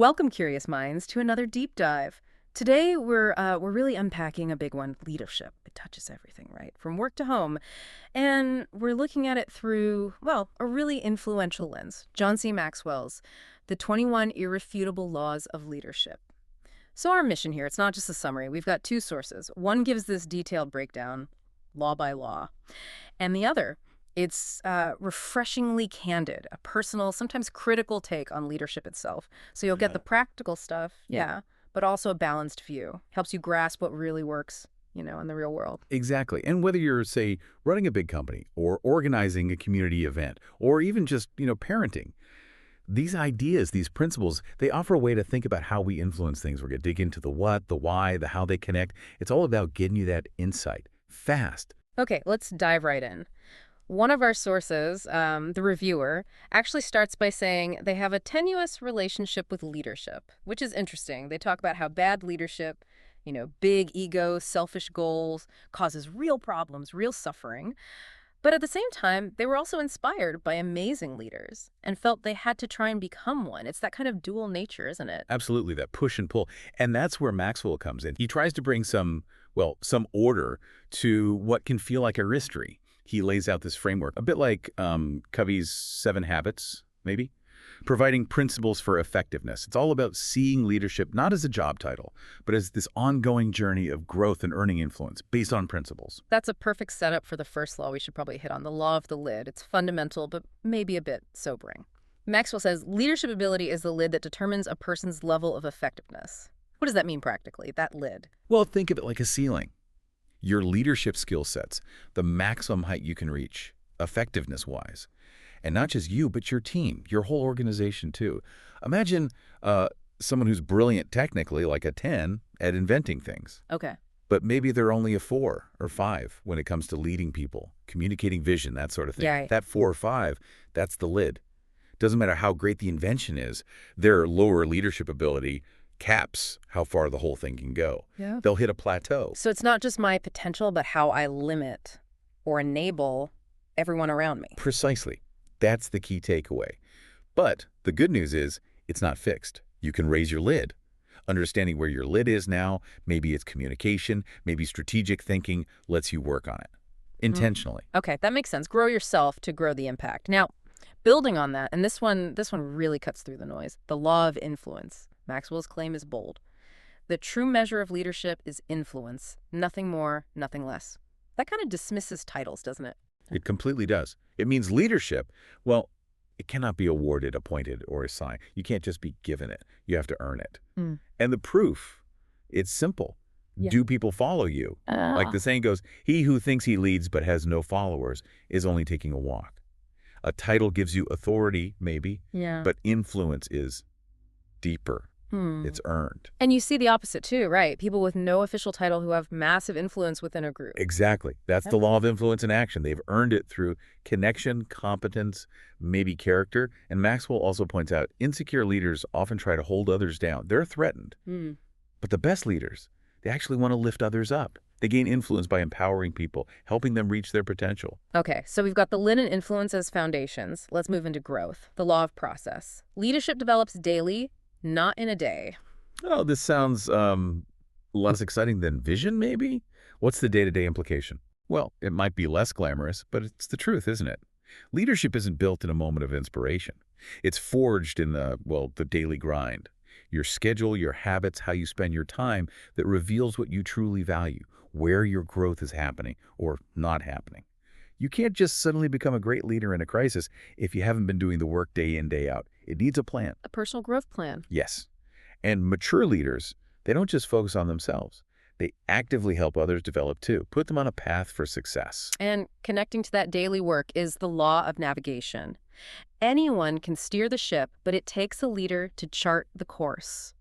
Welcome, curious minds, to another deep dive. Today, we're really unpacking a big one: leadership. It touches everything, right, from work to home, and we're looking at it through, well, a really influential lens: John C. Maxwell's "The 21 Irrefutable Laws of Leadership." So our mission here, it's not just a summary. We've got two sources. One gives this detailed breakdown, law by law, and the other, it's refreshingly candid, a personal, sometimes critical take on leadership itself. So you'll get the practical stuff, yeah, but also a balanced view. Helps you grasp what really works, in the real world. Exactly. And whether you're, say, running a big company or organizing a community event or even just, parenting, these ideas, these principles, they offer a way to think about how we influence things. We're going to dig into the what, the why, the how they connect. It's all about getting you that insight fast. Okay, let's dive right in. One of our sources, the reviewer, actually starts by saying they have a tenuous relationship with leadership, which is interesting. They talk about how bad leadership, big ego, selfish goals, causes real problems, real suffering. But at the same time, they were also inspired by amazing leaders and felt they had to try and become one. It's that kind of dual nature, isn't it? Absolutely, that push and pull. And that's where Maxwell comes in. He tries to bring some order to what can feel like a mystery. He lays out this framework, a bit like Covey's 7 Habits, maybe, providing principles for effectiveness. It's all about seeing leadership not as a job title, but as this ongoing journey of growth and earning influence based on principles. That's a perfect setup for the first law we should probably hit on, the law of the lid. It's fundamental, but maybe a bit sobering. Maxwell says leadership ability is the lid that determines a person's level of effectiveness. What does that mean practically, that lid? Well, think of it like a ceiling. Your leadership skill sets, the maximum height you can reach, effectiveness-wise. And not just you, but your team, your whole organization, too. Imagine someone who's brilliant technically, like a 10, at inventing things. Okay. But maybe they're only a 4 or 5 when it comes to leading people, communicating vision, that sort of thing. Yeah. That 4 or 5, that's the lid. Doesn't matter how great the invention is, their lower leadership ability caps how far the whole thing can go. Yeah. They'll hit a plateau. So it's not just my potential, but how I limit or enable everyone around me. Precisely. That's the key takeaway. But the good news is it's not fixed. You can raise your lid. Understanding where your lid is now, maybe it's communication, maybe strategic thinking, lets you work on it intentionally. Okay, that makes sense. Grow yourself to grow the impact. Now, building on that, and this one really cuts through the noise, the law of influence. Maxwell's claim is bold. The true measure of leadership is influence. Nothing more, nothing less. That kind of dismisses titles, doesn't it? It completely does. It means leadership, well, it cannot be awarded, appointed, or assigned. You can't just be given it. You have to earn it. And the proof, it's simple. Yeah. Do people follow you? Like the saying goes, he who thinks he leads but has no followers is only taking a walk. A title gives you authority, maybe, but influence is deeper. It's earned. And you see the opposite too, right? People with no official title who have massive influence within a group. Exactly. That's the law of influence in action. They've earned it through connection, competence, maybe character. And Maxwell also points out insecure leaders often try to hold others down. They're threatened. But the best leaders, they actually want to lift others up. They gain influence by empowering people, helping them reach their potential. Okay, so we've got the lid and influence as foundations. Let's move into growth, the law of process. Leadership develops daily, not in a day. Oh, this sounds less exciting than vision, maybe? What's the day-to-day implication? Well, it might be less glamorous, but it's the truth, isn't it? Leadership isn't built in a moment of inspiration. It's forged in the daily grind. Your schedule, your habits, how you spend your time that reveals what you truly value, where your growth is happening or not happening. You can't just suddenly become a great leader in a crisis if you haven't been doing the work day in, day out. It needs a plan. A personal growth plan. Yes. And mature leaders, they don't just focus on themselves. They actively help others develop too, put them on a path for success. And connecting to that daily work is the law of navigation. Anyone can steer the ship, but it takes a leader to chart the course.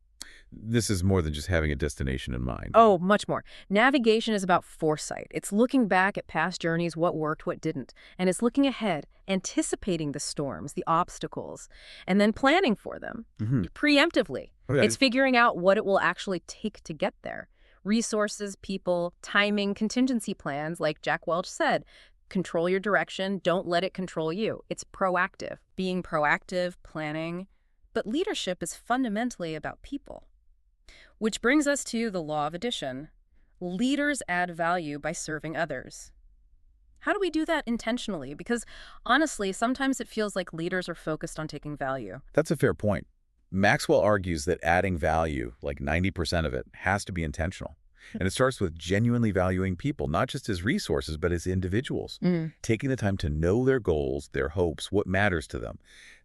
This is more than just having a destination in mind. Oh, much more. Navigation is about foresight. It's looking back at past journeys, what worked, what didn't. And it's looking ahead, anticipating the storms, the obstacles, and then planning for them preemptively. Okay. It's figuring out what it will actually take to get there. Resources, people, timing, contingency plans, like Jack Welch said. Control your direction. Don't let it control you. It's proactive. Being proactive, planning, But leadership is fundamentally about people. Which brings us to the law of addition. Leaders add value by serving others. How do we do that intentionally? Because honestly, sometimes it feels like leaders are focused on taking value. That's a fair point. Maxwell argues that adding value, like 90% of it, has to be intentional. And it starts with genuinely valuing people, not just as resources, but as individuals. Taking the time to know their goals, their hopes, what matters to them.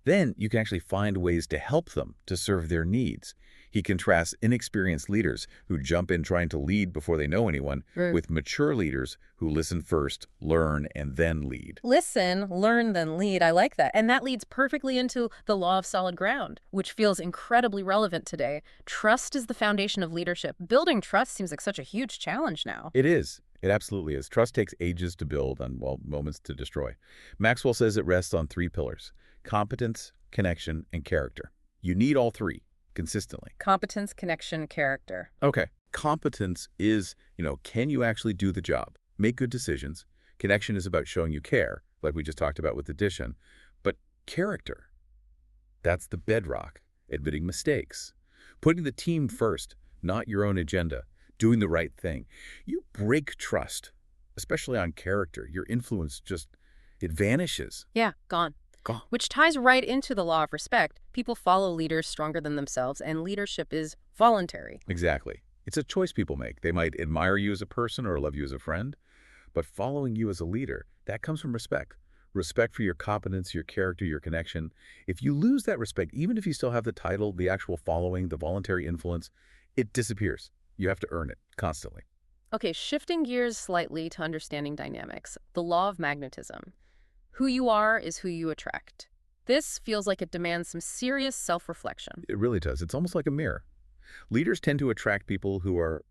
Then you can actually find ways to help them, to serve their needs. He contrasts inexperienced leaders who jump in trying to lead before they know anyone Right. with mature leaders who listen first, learn, and then lead. Listen, learn, then lead. I like that. And that leads perfectly into the law of solid ground, which feels incredibly relevant today. Trust is the foundation of leadership. Building trust seems like such a huge challenge now. It is. It absolutely is. Trust takes ages to build and, well, moments to destroy. Maxwell says it rests on 3 pillars: competence, connection, and character. You need all 3 consistently. Competence, connection, character. Okay. Competence is, can you actually do the job? Make good decisions. Connection is about showing you care, like we just talked about with addition. But character, that's the bedrock. Admitting mistakes. Putting the team first, not your own agenda. Doing the right thing. You break trust, especially on character. Your influence it vanishes. Yeah, gone. Gone. Which ties right into the law of respect. People follow leaders stronger than themselves, and leadership is voluntary. Exactly. It's a choice people make. They might admire you as a person or love you as a friend, but following you as a leader, that comes from respect. Respect for your competence, your character, your connection. If you lose that respect, even if you still have the title, the actual following, the voluntary influence, it disappears. You have to earn it constantly. Okay, shifting gears slightly to understanding dynamics. The law of magnetism. Who you are is who you attract. This feels like it demands some serious self-reflection. It really does. It's almost like a mirror. Leaders tend to attract people who are,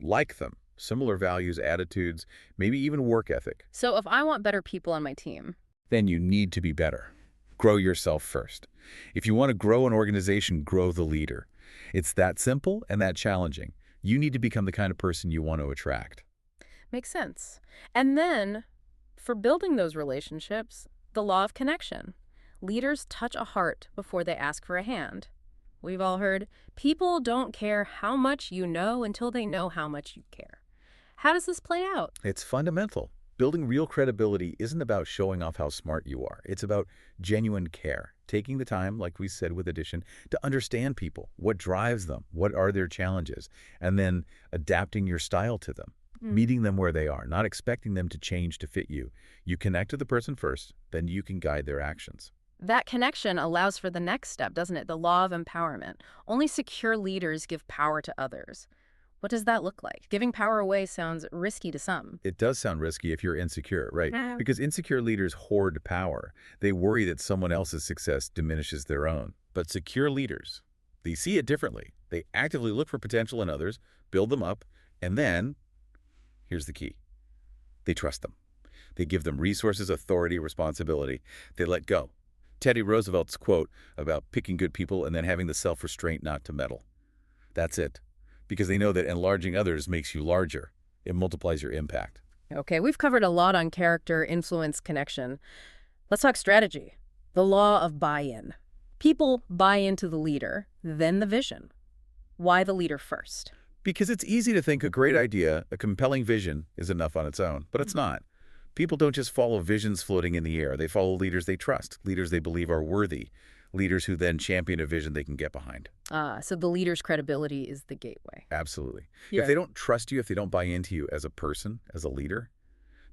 like them. Similar values, attitudes, maybe even work ethic. So if I want better people on my team, Then you need to be better. Grow yourself first. If you want to grow an organization, grow the leader. It's that simple and that challenging. You need to become the kind of person you want to attract. makes sense. And then, for building those relationships, the law of connection. Leaders touch a heart before they ask for a hand. We've all heard, people don't care how much you know until they know how much you care. How does this play out? It's fundamental. Building real credibility isn't about showing off how smart you are. It's about genuine care. Taking the time, like we said with addition, to understand people, what drives them, what are their challenges, and then adapting your style to them, meeting them where they are, not expecting them to change to fit you. You connect to the person first, then you can guide their actions. That connection allows for the next step, doesn't it? The law of empowerment. Only secure leaders give power to others. What does that look like? Giving power away sounds risky to some. It does sound risky if you're insecure, right? Yeah. Because insecure leaders hoard power. They worry that someone else's success diminishes their own. But secure leaders, they see it differently. They actively look for potential in others, build them up, and then, here's the key, they trust them. They give them resources, authority, responsibility. They let go. Teddy Roosevelt's quote about picking good people and then having the self-restraint not to meddle. That's it. Because they know that enlarging others makes you larger. It multiplies your impact. Okay, we've covered a lot on character, influence, connection. Let's talk strategy. The law of buy-in. People buy into the leader, then the vision. Why the leader first? Because it's easy to think a great idea, a compelling vision, is enough on its own, but it's not. People don't just follow visions floating in the air. They follow leaders they trust, leaders they believe are worthy, leaders who then champion a vision they can get behind. So the leader's credibility is the gateway. Absolutely. Yeah. If they don't trust you, if they don't buy into you as a person, as a leader,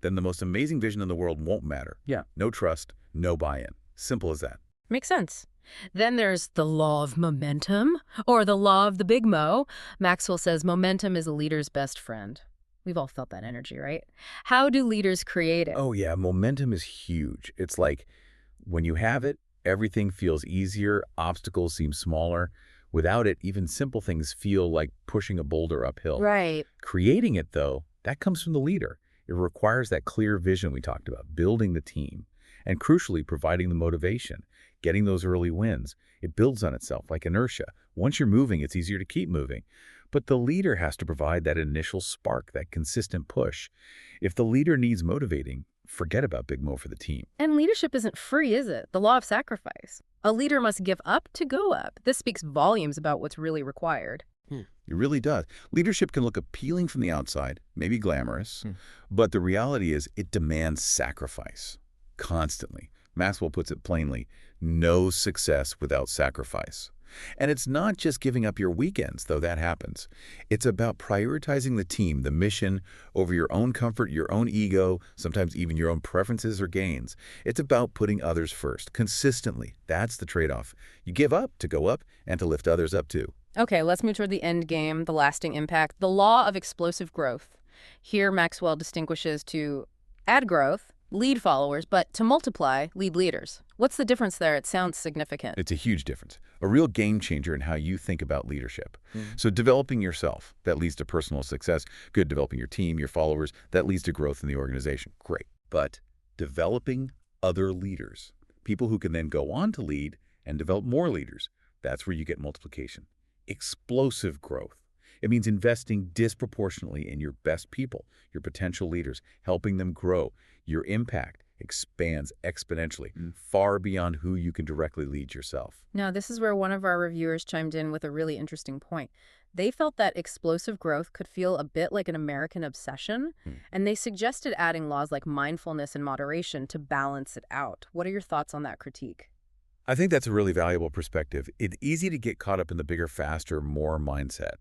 then the most amazing vision in the world won't matter. Yeah. No trust, no buy-in. Simple as that. Makes sense. Then there's the law of momentum, or the law of the big mo. Maxwell says momentum is a leader's best friend. We've all felt that energy, right? How do leaders create it? Oh yeah, momentum is huge. It's like when you have it, everything feels easier, obstacles seem smaller. Without it, even simple things feel like pushing a boulder uphill. Right. Creating it, though, that comes from the leader. It requires that clear vision we talked about, building the team, and crucially, providing the motivation, getting those early wins. It builds on itself like inertia. Once you're moving, it's easier to keep moving. But the leader has to provide that initial spark, that consistent push. If the leader needs motivating, forget about Big Mo for the team. And leadership isn't free, is it? The law of sacrifice. A leader must give up to go up. This speaks volumes about what's really required. It really does. Leadership can look appealing from the outside, maybe glamorous, but the reality is it demands sacrifice constantly. Maxwell puts it plainly, no success without sacrifice. And it's not just giving up your weekends, though that happens. It's about prioritizing the team, the mission, over your own comfort, your own ego, sometimes even your own preferences or gains. It's about putting others first, consistently. That's the trade-off. You give up to go up and to lift others up too. Okay, let's move toward the end game, the lasting impact, the law of explosive growth. Here, Maxwell distinguishes to add growth, lead followers, but to multiply, lead leaders. What's the difference there? It sounds significant. It's a huge difference, a real game changer in how you think about leadership. So developing yourself, that leads to personal success. Good. Developing your team, your followers, that leads to growth in the organization. Great. But developing other leaders, people who can then go on to lead and develop more leaders, that's where you get multiplication. Explosive growth. It means investing disproportionately in your best people, your potential leaders, helping them grow. Your impact expands exponentially, far beyond who you can directly lead yourself. Now, this is where one of our reviewers chimed in with a really interesting point. They felt that explosive growth could feel a bit like an American obsession, and they suggested adding laws like mindfulness and moderation to balance it out. What are your thoughts on that critique? I think that's a really valuable perspective. It's easy to get caught up in the bigger, faster, more mindset.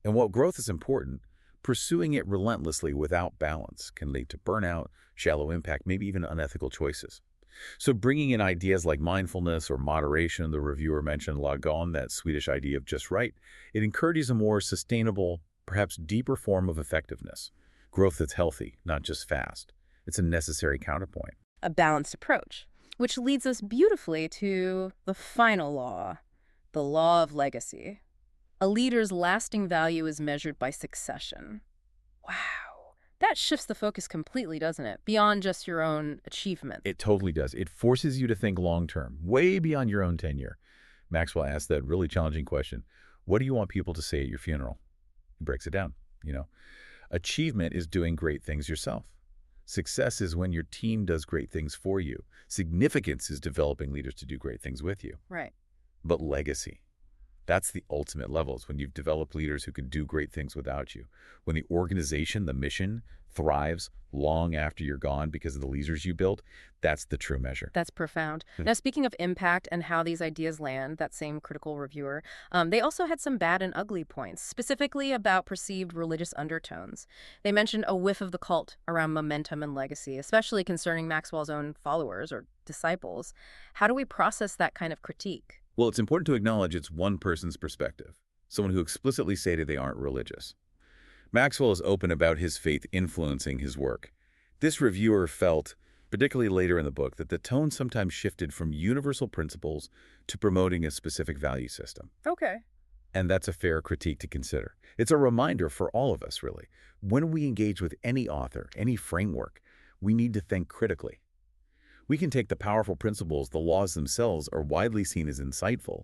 And while growth is important, pursuing it relentlessly without balance can lead to burnout, shallow impact, maybe even unethical choices. So bringing in ideas like mindfulness or moderation, the reviewer mentioned Lagon, that Swedish idea of just right, it encourages a more sustainable, perhaps deeper form of effectiveness. Growth that's healthy, not just fast. It's a necessary counterpoint. A balanced approach, which leads us beautifully to the final law, the law of legacy. A leader's lasting value is measured by succession. Wow. That shifts the focus completely, doesn't it? Beyond just your own achievement. It totally does. It forces you to think long-term, way beyond your own tenure. Maxwell asked that really challenging question. What do you want people to say at your funeral? He breaks it down. Achievement is doing great things yourself. Success is when your team does great things for you. Significance is developing leaders to do great things with you. Right. But legacy, that's the ultimate level. It's when you've developed leaders who can do great things without you. When the organization, the mission, thrives long after you're gone because of the leaders you built, that's the true measure. That's profound. Now, speaking of impact and how these ideas land, that same critical reviewer, they also had some bad and ugly points, specifically about perceived religious undertones. They mentioned a whiff of the cult around momentum and legacy, especially concerning Maxwell's own followers or disciples. How do we process that kind of critique? Well, it's important to acknowledge it's one person's perspective, someone who explicitly stated they aren't religious. Maxwell is open about his faith influencing his work. This reviewer felt, particularly later in the book, that the tone sometimes shifted from universal principles to promoting a specific value system. Okay. And that's a fair critique to consider. It's a reminder for all of us, really. When we engage with any author, any framework, we need to think critically. We can take the powerful principles, the laws themselves are widely seen as insightful,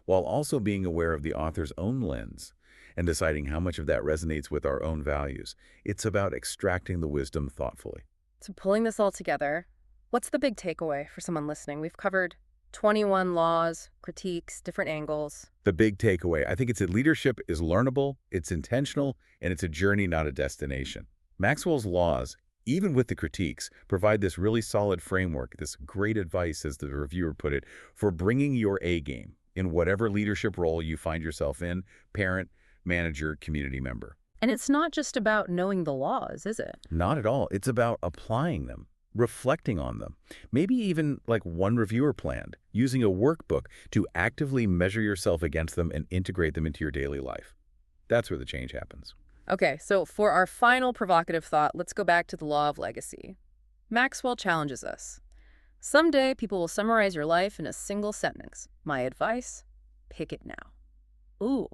while also being aware of the author's own lens and deciding how much of that resonates with our own values. It's about extracting the wisdom thoughtfully. So pulling this all together, what's the big takeaway for someone listening? We've covered 21 laws, critiques, different angles. The big takeaway, I think it's that leadership is learnable, it's intentional, and it's a journey, not a destination. Maxwell's laws, even with the critiques, provide this really solid framework, this great advice, as the reviewer put it, for bringing your A game in whatever leadership role you find yourself in, parent, manager, community member. And it's not just about knowing the laws, is it? Not at all. It's about applying them, reflecting on them. Maybe even like one reviewer planned, using a workbook to actively measure yourself against them and integrate them into your daily life. That's where the change happens. Okay, so for our final provocative thought, let's go back to the law of legacy. Maxwell challenges us. Someday, people will summarize your life in a single sentence. My advice, pick it now. Ooh.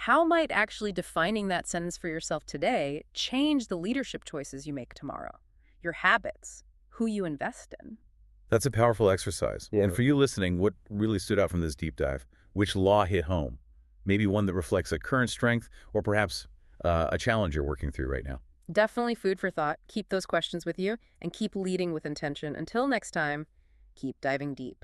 How might actually defining that sentence for yourself today change the leadership choices you make tomorrow? Your habits, who you invest in? That's a powerful exercise. Yeah. And for you listening, what really stood out from this deep dive? Which law hit home? Maybe one that reflects a current strength or perhaps a challenge you're working through right now. Definitely food for thought. Keep those questions with you and keep leading with intention. Until next time, keep diving deep.